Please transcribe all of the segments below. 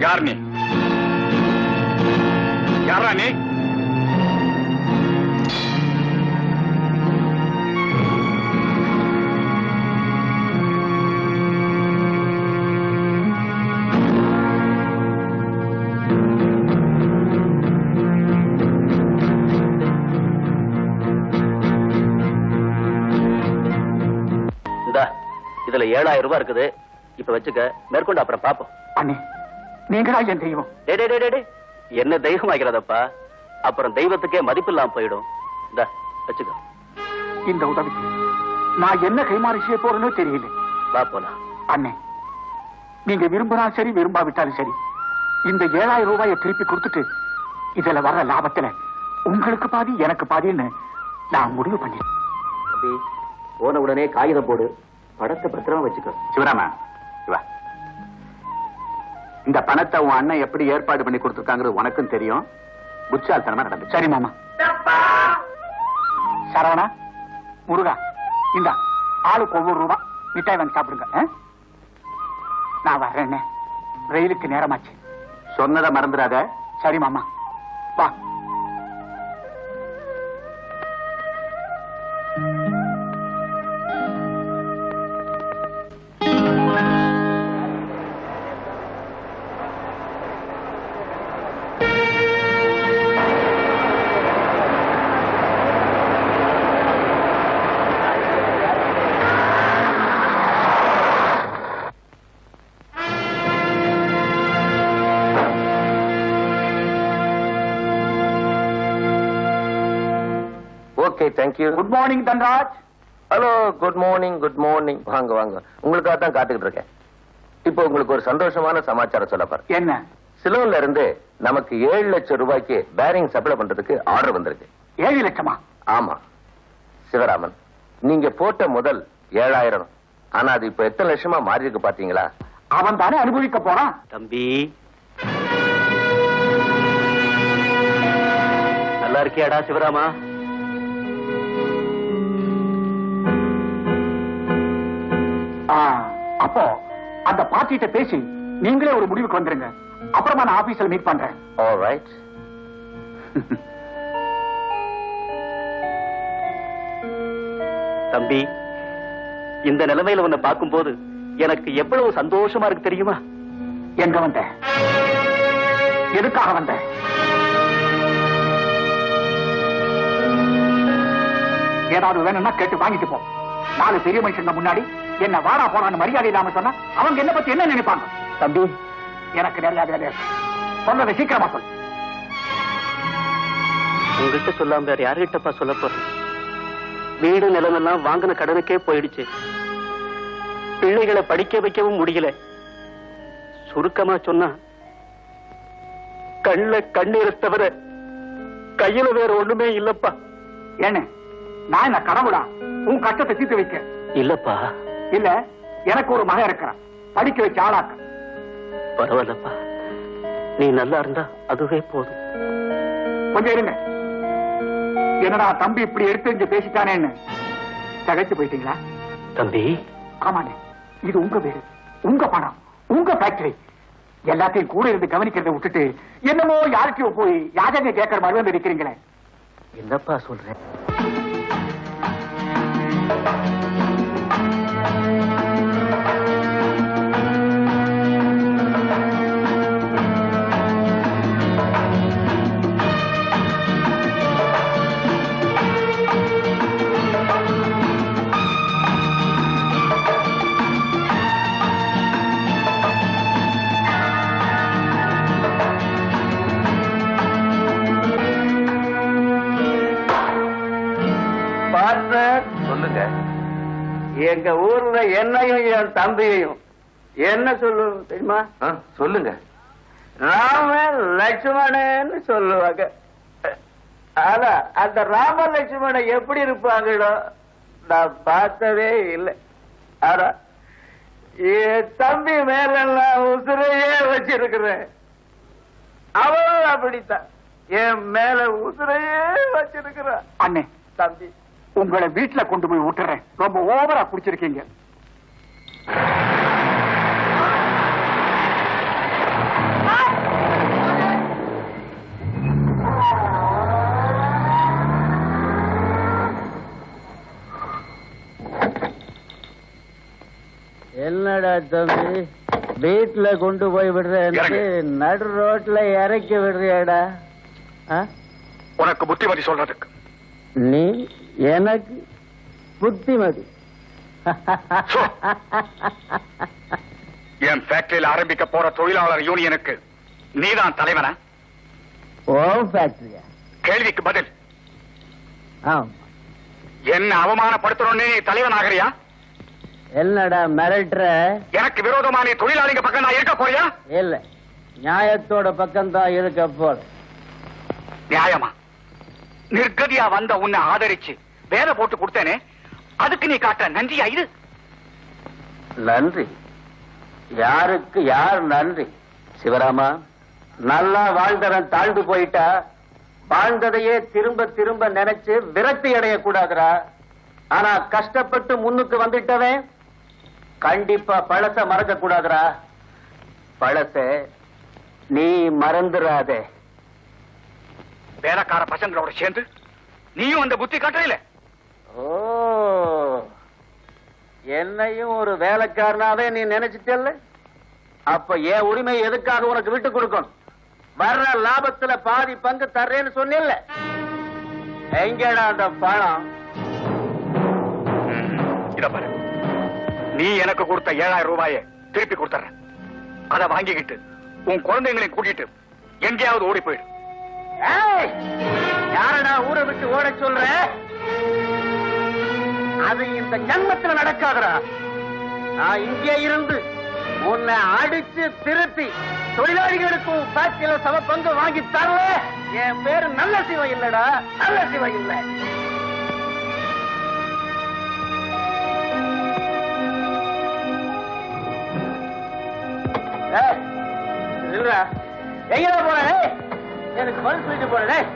யார் நீ? யாரா நீ? இதுல 7000 ரூபாய் இருக்குது. இப்ப வச்சுக்க, மேற்கொண்டு அப்புறம் பாப்போம். அண்ணே, நீங்களா என் தெய்வம். என்ன தெய்வம் ஆகிறதப்பா? அப்புறம் தெய்வத்துக்கே மதிப்பில்லாம போயிடும். வச்சுக்க. இந்த உதவிக்கு நான் என்ன கைமாறு செய்ய போறேன்னு தெரியல. வா போலாம். அண்ணே, நீங்க விரும்பினாலும் சரி விரும்பாவிட்டாலும் சரி, இந்த 7000 ரூபாயை திருப்பி கொடுத்துட்டு இதுல வர்ற லாபத்துல உங்களுக்கு பாதி எனக்கு பாதின்னு நான் முடிவு பண்ணேன். போன உடனே காகிதம் போடு, படத்தை பத்திரமா வச்சுக்கோ. சிவராமா, இந்த பணத்தை உன் அண்ணன் எப்படி ஏற்பாடு பண்ணி கொடுத்துருக்காங்கிறது உனக்கும் தெரியும். புட்சால்தனமா நடந்து. சரி மாமா. சரவணா, முருகா, இந்த ஆளுக்கு ஒவ்வொரு ரூபா மிட்டாய் வாங்கி சாப்பிடுங்க. நான் வர்றேன், ரயிலுக்கு நேரமாச்சு. சொன்னதை மறந்துடாத. சரி மாமா, வா. Thank you. Good morning Dhanraj. Hello, good morning. Good morning. வாங்க வாங்க, உங்களுக்காக தான் காத்துக்கிட்டு இருக்கேன். இப்போ உங்களுக்கு ஒரு சந்தோஷமான சமாச்சாரம் சொல்ல போறேன். என்ன? சிலோன்ல இருந்து நமக்கு 7 லட்சம் ரூபாய்க்கு பேரிங் சப்ளை பண்றதுக்கு ஆர்டர் வந்திருக்கு. 7 லட்சமா? ஆமா சிவராமன், நீங்க போட்ட முதல் 7000, ஆனா அது இப்ப எத்தனை லட்சமா மாறி இருக்கு பாத்தீங்களா? அவன் தானே அனுபவிக்க போறான். தம்பி, நல்லா இருக்கியாடா சிவராமா? அப்போ அந்த பார்ட்டிட்ட பேசி நீங்களே ஒரு முடிவுக்கு வந்துருங்க. அப்புறமா நான் ஆபீஸ்ல மீட் பண்றேன். ஆல்ரைட். தம்பி, இந்த நிலைமையில உன்னை பார்க்கும்போது எனக்கு எவ்வளவு சந்தோஷமா இருக்கு தெரியுமா? எங்க வந்த? எதுக்காக வந்த? ஏதாவது வேணும்னா கேட்டு வாங்கிட்டு போ. 4 பெரிய மனுஷங்க முன்னாடி என்ன வாடா போனான்னு மரியாதை இல்லாம சொன்னா அவங்க என்ன பத்தி என்ன நினைப்பாங்க? தம்பி, எனக்கு நிறைய வேலை இருக்கு. சொன்னதை சீக்கிரமா சொல். உங்ககிட்ட சொல்லாம வேற யாருகிட்டப்பா சொல்ல போறேன்? வீடு நிலமெல்லாம் வாங்கின கடனுக்கே போயிடுச்சு. பிள்ளைகளை படிக்க வைக்கவும் முடியல. சுருக்கமா சொன்னா கண்ணீரை தவிர கையில வேற ஒண்ணுமே இல்லப்பா. ஏன்னு நான் என்ன கடவுளா உன் கஷ்டத்தை தீர்த்து வைக்க? இல்லப்பா. இல்ல, எனக்கு ஒரு மகன் இருக்கிறான், படிக்க வச்ச ஆளாக்க. பரவாயில்லப்பா, நீ நல்லா இருந்தா அதுவே போதும். கொஞ்சம் இருங்க. என்னடா தம்பி இப்படி எடுத்து பேசிட்டானேன்னு தகைச்சு போயிட்டீங்களா? தம்பி, ஆமாண்ணே, இது உங்க வீடு, உங்க பணம், உங்க ஃபேக்டரி. எல்லாத்தையும் கூட இருந்து கவனிக்கிறத விட்டுட்டு என்னமோ யாருக்கையோ போய் யாஜனை கேட்கற மாதிரி வந்து இருக்கிறீங்களே. என்னப்பா சொல்றேன்? சொல்லுங்க. எங்க ஊர்ல என்னையும் என் தம்பியையும் என்ன சொல்லுவோம் தெரியுமா? சொல்லுங்க. ராம லட்சுமணன்னு சொல்லுவாங்க. ஆனா அந்த ராம லட்சுமணன் எப்படி இருப்பாங்களோ நான் பார்த்ததே இல்லை. ஆனா என் தம்பி மேல நான் உசுரையே வச்சிருக்கிறேன். அவளும் அப்படித்தான் என் மேல உசுரையே வச்சிருக்கிறான். அண்ணே, தம்பி, உங்களை வீட்டுல கொண்டு போய் விட்டுறேன். ரொம்ப ஓவரா குடிச்சிருக்கீங்க. என்னடா தம்பி, வீட்டுல கொண்டு போய் விடுறேன், நடு ரோட்ல இறக்கி விடுறியாடா? உனக்கு புத்திமதி சொல்றதுக்கு நீ எனக்கு புத்திமதி? என் ஃபேக்டரியில் ஆரம்பிக்க போற தொழிலாளர் யூனியனுக்கு நீதான் தலைவனா? ஓ ஃபேக்டரியா? கேள்விக்கு பதில். ஆமா. என்ன அவமானப்படுத்தணும்னு நீ தலைவன் ஆகிறியா? என்னடா மிரட்டுற? எனக்கு விரோதமா நீ தொழிலாளிங்க பக்கம் நான் இருக்க போறியா? இல்ல, நியாயத்தோட பக்கம் தான் இருக்க போற. நியாயமா? நிர்கதியா வந்த உன்னை ஆதரிச்சு வேலை போட்டு கொடுத்தேனே, அதுக்கு நீ காட்டுற நன்றியா இது? நன்றி? யாருக்கு யார் நன்றி? சிவராமா, நல்லா வாழ்ந்தவன் தாழ்ந்து போயிட்டா வாழ்ந்ததையே திரும்ப திரும்ப நினைச்சு விரக்தி அடைய கூடாதுரா. ஆனா கஷ்டப்பட்டு முன்னுக்கு வந்துட்டவன் கண்டிப்பா பழச மறக்க கூடாதுரா. பழச நீ மறந்துடாதே. வேலைக்கார பசங்களோட சேர்ந்து நீயும் அந்த புத்தி காட்டல. ஓ, என்னையும் ஒரு வேலைக்காரனாவே நீ நினைச்சிட்டல்ல? அப்ப என் உரிமை எதுக்காக உனக்கு விட்டு கொடுக்கணும்? வர்ற லாபத்துல பாதி பங்கு தர்றேன்னு சொன்னில்ல, எங்கடா அந்த பணம்? இத பாரு, நீ எனக்கு கொடுத்த 7000 ரூபாயை திருப்பி கொடுத்துற. அதை வாங்கிக்கிட்டு உன் குழந்தைங்களை கூட்டிட்டு எங்கேயாவது ஓடி போயிடு. யாரடா ஊரை விட்டு ஓட சொல்ற? அது இந்த ஜன்மத்துல நடக்காதடா. நான் இங்கே இருந்து உன்னை அடிச்சு திருத்தி தொழிலாளிகளுக்கும் ஃபேக்டரியில சம பங்கு வாங்கி தரல, என் பேரு நல்ல சிவம் இல்லடா, நல்ல சிவம் இல்ல. இல்லடா, எங்க போற? எனக்கு பதில் சொல்லிட்டு போறேன்.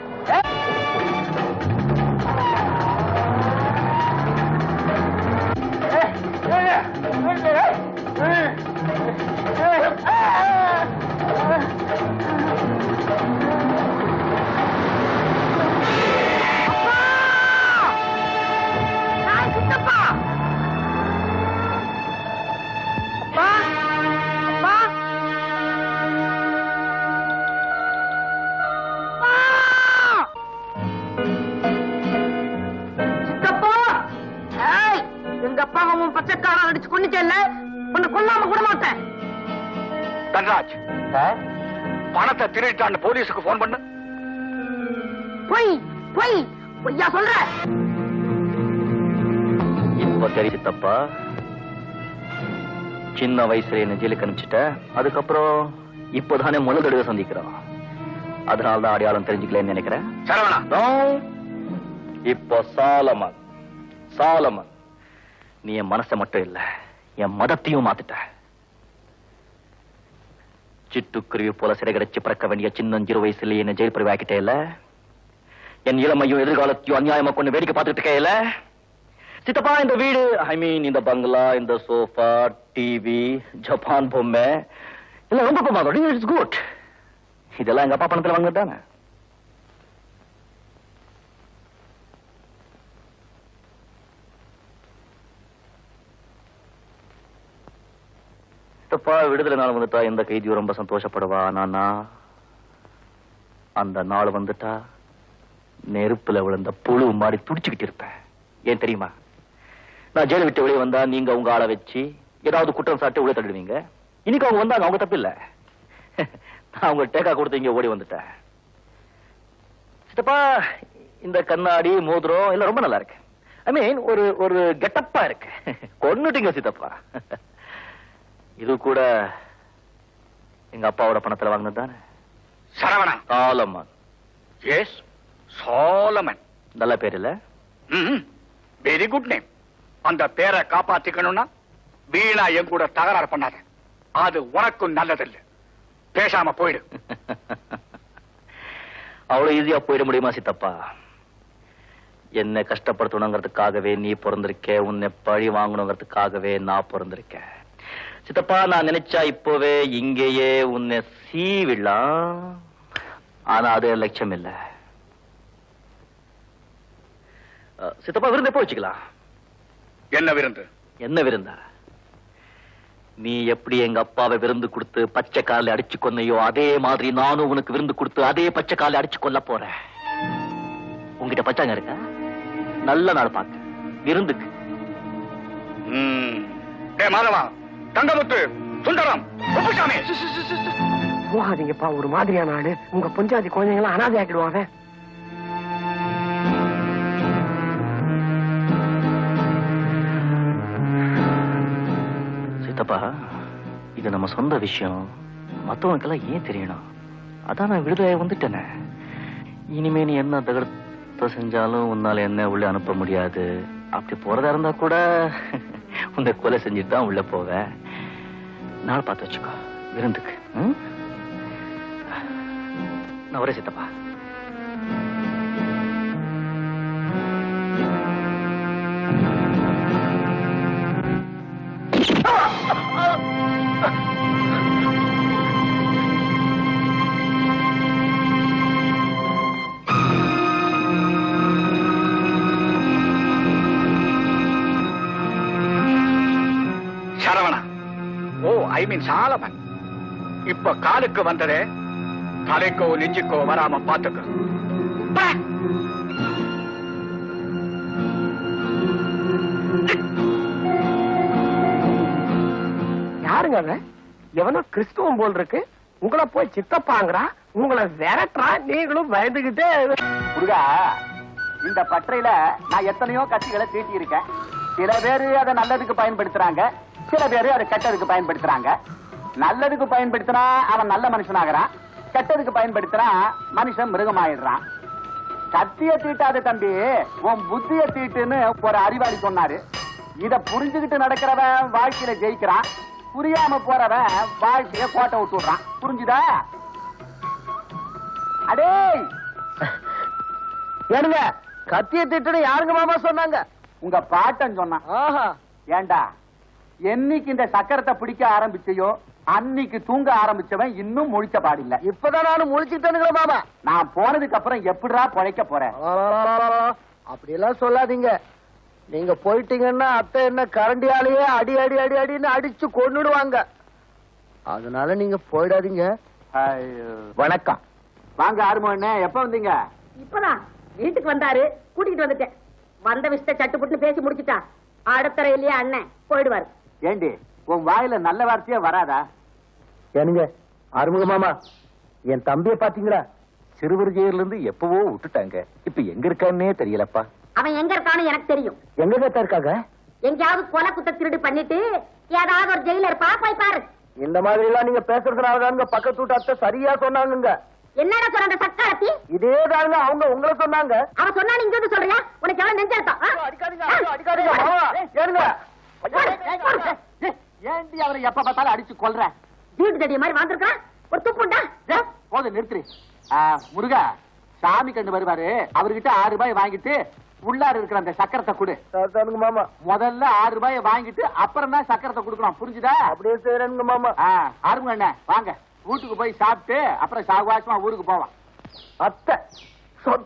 பச்சைக்காரன் அடிச்சு கொண்டுச்சல்ல, உன்னை கொல்லாம கூட மாட்டேன். தன்ராஜ், பணத்தை திருட்டான்னு போலீஸுக்கு போன் பண்ணு. பொய் பொய் பொய்யா சொல்ற? இப்ப தெரிஞ்சு தப்பா? சின்ன வயசுல என்ன ஜெயிலுக்கு அனுப்பிச்சிட்ட, அதுக்கப்புறம் இப்பதானே முதல் தடவை சந்திக்கிறோம், அதனாலதான் அடையாளம் தெரிஞ்சுக்கலன்னு நினைக்கிறேன். சரவணா, இப்போ சாலமன், சாலமன், நீ என் மனசை மட்டும் இல்ல, என் மதத்தையும் மாத்திட்ட. சிட்டுக்குருவி போல சிறைகடைச்சு பிறக்க வேண்டிய சின்னஞ்சிறு வயசுல என்ன ஜெயில் பிரிவு ஆக்கிட்டே இல்ல, என் இளமையும் எதிர்காலத்தையும் அநியாயமா கொண்டு வேடிக்கை பார்த்துட்டு இருக்கே இல்ல. சித்தப்பா, இந்த வீடு, ஐ மீன் இந்த பங்களா, இந்த சோஃபா, டிவி, ஜப்பான் பொம்மை எல்லாம் ரொம்ப பிரமாதம். It's good. இதெல்லாம் எங்க அப்பா பணத்துல வாங்கிட்டானே. விடுதலை நாள் வந்துட்டா எந்த கைதியும் ரொம்ப சந்தோஷப்படுவா. நானா அந்த நாள் வந்துட்டா நெருப்புல விழுந்த புழு மாதிரி துடிச்சுக்கிட்டு இருப்பேன். ஏன் தெரியுமா? நான் ஜெயில விட்டு வெளியே வந்தா நீங்க உங்க ஆளை வச்சு ஏதாவது குற்றம் சாட்டு உள்ள தள்ளுவீங்க. இன்னைக்கு அவங்க வந்தாங்க, அவங்க தப்பு இல்ல. நான் அவங்க டேக்கா கொடுத்து இங்க ஓடி வந்துட்டேன். சித்தப்பா, இந்த கண்ணாடி மோதிரம் எல்லாம் ரொம்ப நல்லா இருக்கு. ஐ மீன் ஒரு கெட்டப்பா இருக்கு. கொன்னுட்டீங்க சித்தப்பா. இது கூட எங்க அப்பாவோட பணத்துல வாங்கினது தானே? சரவணா, சாலமன். எஸ், சாலமன். நல்ல பேர் இல்ல? Very good name. அந்த பேரை காப்பாத்திக்கணும்னா வீணா என் கூட தகராறு பண்ணாத. அது உனக்கும் நல்லதில்லை. பேசாம போயிடு. அவ்வளவு ஈஸியா போயிட முடியுமா சித்தப்பா? என்ன கஷ்டப்படுத்தணுங்கிறதுக்காகவே நீ பிறந்திருக்க, உன்னை பழி வாங்கணுங்கிறதுக்காகவே நான் பிறந்திருக்கேன். சித்தப்பா, நான் நினைச்சா இப்போவே இங்கேயே உன்னை சீவிடலாம். ஆனா அது லட்சம் இல்ல. சித்தப்பா, விருந்து எப்போ வச்சுக்கலாம்? என்ன விருந்து? என்ன விருந்தா? நீ எப்படி எங்க அப்பாவை விருந்து கொடுத்து பச்சை காலை அடிச்சு கொன்னையோ அதே மாதிரி நானும் உனக்கு விருந்து கொடுத்து அதே பச்சை காலை அடிச்சு கொல்ல போறேன். உங்ககிட்ட பச்சாங்க இருக்கா? நல்ல நாள் பார்த்து விருந்துக்கு. மாதவா, தங்கமுத்து, சுந்தரம், குப்புசாமி. போகாதீங்கப்பா, ஒரு மாதிரியான ஆளு. உங்க பொஞ்சாதி குழந்தைங்களாம் அனாதை ஆக்கிடுவாங்க. சித்தப்பா, இது நம்ம சொந்த விஷயம். மத்தவனுக்கெல்லாம் ஏன் தெரியணும்? அதான் நான் விடுதலை வந்துட்டேனே. இனிமே நீ என்ன தகரத்தை செஞ்சாலும் உன்னால என்ன உள்ள அனுப்ப முடியாது. அப்படி போறதா இருந்தா கூட உன்னை கொலை செஞ்சுட்டு தான் உள்ள போவேன். நாள் பார்த்து வச்சுக்கோ விருந்துக்கு. நான் ஒரே சித்தப்பா. சரவணா, ஓ ஐ மீன் சாலமன். இப்ப காலுக்கு வந்ததே தலைக்கோ நெஞ்சுக்கோ வராம பாத்துக்க. யாருங்க அவன்? எவனோ கிறிஸ்துவம் போல் இருக்கு. உங்களை போய் சித்தப்பாங்கிறா, உங்களை விரட்டுறா, நீங்களும் பயந்துகிட்டே. முருகா, இந்த பற்றையில நான் எத்தனையோ கட்சிகளை தீட்டி இருக்கேன். சில பேரு அதை நல்லதுக்கு பயன்படுத்துறாங்க, சில பேரு அதை கெட்டதுக்கு பயன்படுத்துறாங்க. நல்லதுக்கு பயன்படுத்தினா அவன் நல்ல மனுஷனாகிறான், கெட்டதுக்கு பயன்படுத்தினா மனுஷன் மிருகமாயிடுறான். கத்திய தீட்டாத தம்பி, உன் புத்திய தீட்டுன்னு ஒரு அறிவாளி சொன்னாரு. இத புரிஞ்சுகிட்டு நடக்கிறவன் வாழ்க்கையில ஜெயிக்கிறான், புரியாம போறவன் வாழ்க்கைய கோட்டை விட்டுடுறான். புரிஞ்சுதா? அடே ஏனுங்க, கத்திய திட்டு யாருங்க மாமா சொன்னாங்க? உங்க பாட்டன் சொன்னான். ஆஹா, ஏண்டா, என்னைக்கு இந்த சக்கரத்தை பிடிக்க ஆரம்பிச்சையோ அன்னைக்கு தூங்க ஆரம்பிச்சவன் இன்னும் முழிச்ச பாடில்ல. இப்பதான் நானும் முழிச்சுட்டேனுங்க மாமா. நான் போனதுக்கு அப்புறம் எப்படிடா பிழைக்க போறேன்? அப்படியெல்லாம் சொல்லாதீங்க. நீங்க போயிட்டீங்கன்னா அத்தை என்ன கரண்டியாலேயே அடி அடி அடி அடின்னு அடிச்சு கொன்னுடுவாங்க. அதனால நீங்க போயிடாதீங்க. வணக்கம். வாங்க ஆறுமோண்ணே, எப்ப வந்தீங்க? இப்பதான் வீட்டுக்கு வந்தாரு, கூட்டிட்டு வந்துட்டேன். வந்த விஷயத்தை சட்டு புட்டு பேசி முடிச்சுட்டா அடுத்தறையிலேயே அண்ணன் போயிடுவாரு. ஏண்டி, உன் வாயில நல்ல வார்த்தையே வராதா? ஏனுங்க ஆறுமுக மாமா, என் தம்பியை பாத்தீங்களா? சிறுவர் ஜெயில இருந்து எப்பவோ விட்டுட்டாங்க. இப்ப எங்க இருக்கான்னே தெரியலப்பா. அவன் எங்க இருக்கான்னு எனக்கு தெரியும். எங்க கேட்டா இருக்காங்க? எங்கேயாவது கொலை குத்த திருடு பண்ணிட்டு ஏதாவது ஒரு ஜெயில இருப்பா, போய் பாரு. இந்த மாதிரி எல்லாம் நீங்க பேசுறதுனாலதாங்க பக்கத்து வீட்டு அத்தை சரியா சொன்னாங்க. என்னடா சொல்ற அந்த சக்காரத்தி? இதேதாங்க அவங்க உங்களை சொன்னாங்க. அவன் சொன்னா நீங்க வந்து சொல்றியா? உனக்கு எவ்வளவு நெஞ்செடுத்தா? அடிக்காதீங்க மாமா. ஏனுங்க, ஏண்டி அவரை எப்ப பார்த்தாலும் அடிச்சு கொல்ற? வீட்டு தடிய மாதிரி வாழ்ந்துருக்கான். ஒரு துப்புண்டா. போது நிறுத்து. முருகா, சாமி கண்டு வருவாரு, அவர்கிட்ட 6 ரூபாய் வாங்கிட்டு உள்ளார இருக்கிற அந்த சக்கரத்தை கொடு. மாமா முதல்ல 6 ரூபாய் வாங்கிட்டு அப்புறம் தான் சக்கரத்தை கொடுக்கணும். புரிஞ்சுதா? அப்படியே செய்யறேங்க மாமா. ஆறுங்க அண்ணே, வாங்க வீட்டுக்கு போய் சாப்பிட்டு அப்புறம் சாகுவாசமா ஊருக்கு போவான். அத்தை சொத்த